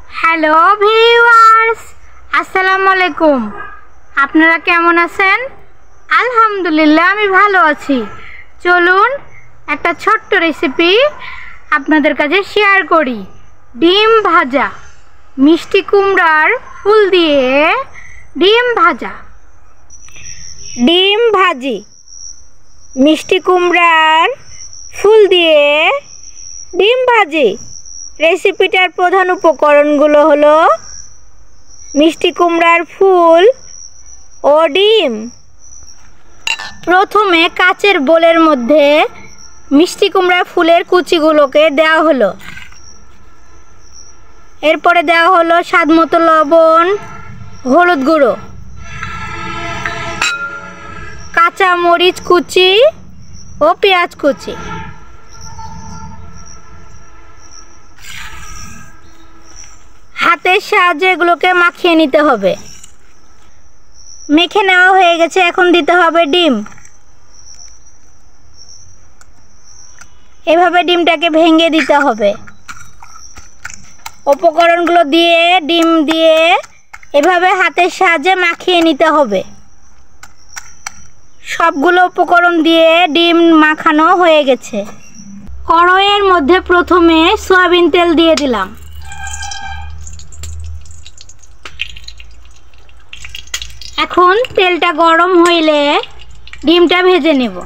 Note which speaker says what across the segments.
Speaker 1: Hello viewers, আসসালামু আলাইকুম। আপনারা কেমন আছেন? আলহামদুলিল্লাহ আমি ভালো আছি। চলুন একটা ছোট্ট রেসিপি আপনাদের কাছে শেয়ার করি। ডিম ভাজা, মিষ্টি কুমড়ার ফুল দিয়ে ডিম ভাজা। ডিম ভাজি, মিষ্টি কুমড়ার ফুল দিয়ে ডিম ভাজি। রেসিপিটার প্রধান উপকরণগুলো হলো মিষ্টি কুমড়ার ফুল ও ডিম। প্রথমে কাচের বোলের মধ্যে মিষ্টি কুমড়ার ফুলের কুচিগুলোকে দেওয়া হলো। এরপরে দেওয়া হলো স্বাদ মতো লবণ, হলুদ গুঁড়ো, কাঁচা মরিচ কুচি ও পেঁয়াজ কুচি। হাতের সাহায্যে এগুলোকে মাখিয়ে নিতে হবে। মেখে নেওয়া হয়ে গেছে, এখন দিতে হবে ডিম। এভাবে ডিমটাকে ভেঙে দিতে হবে। উপকরণগুলো দিয়ে ডিম দিয়ে এভাবে হাতের সাহায্যে মাখিয়ে নিতে হবে। সবগুলো উপকরণ দিয়ে ডিম মাখানো হয়ে গেছে। কড়াইয়ের মধ্যে প্রথমে সয়াবিন তেল দিয়ে দিলাম। এখন তেলটা গরম হইলে ডিমটা ভেজে নেব।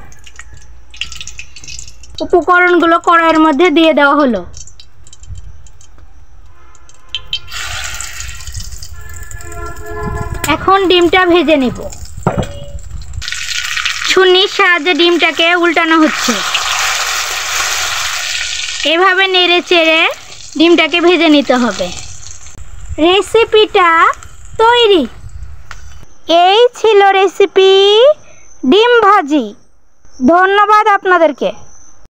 Speaker 1: উপকরণগুলো কড়াইয়ের মধ্যে দিয়ে দেওয়া হলো। এখন ডিমটা ভেজে নেব। ছুরির সাহায্যে ডিমটাকে উল্টানো হচ্ছে। এভাবে নেড়ে চেড়ে ডিমটাকে ভেজে নিতে হবে। রেসিপিটা তৈরি। এই ছিল রেসিপি ডিম ভাজি। ধন্যবাদ আপনাদেরকে।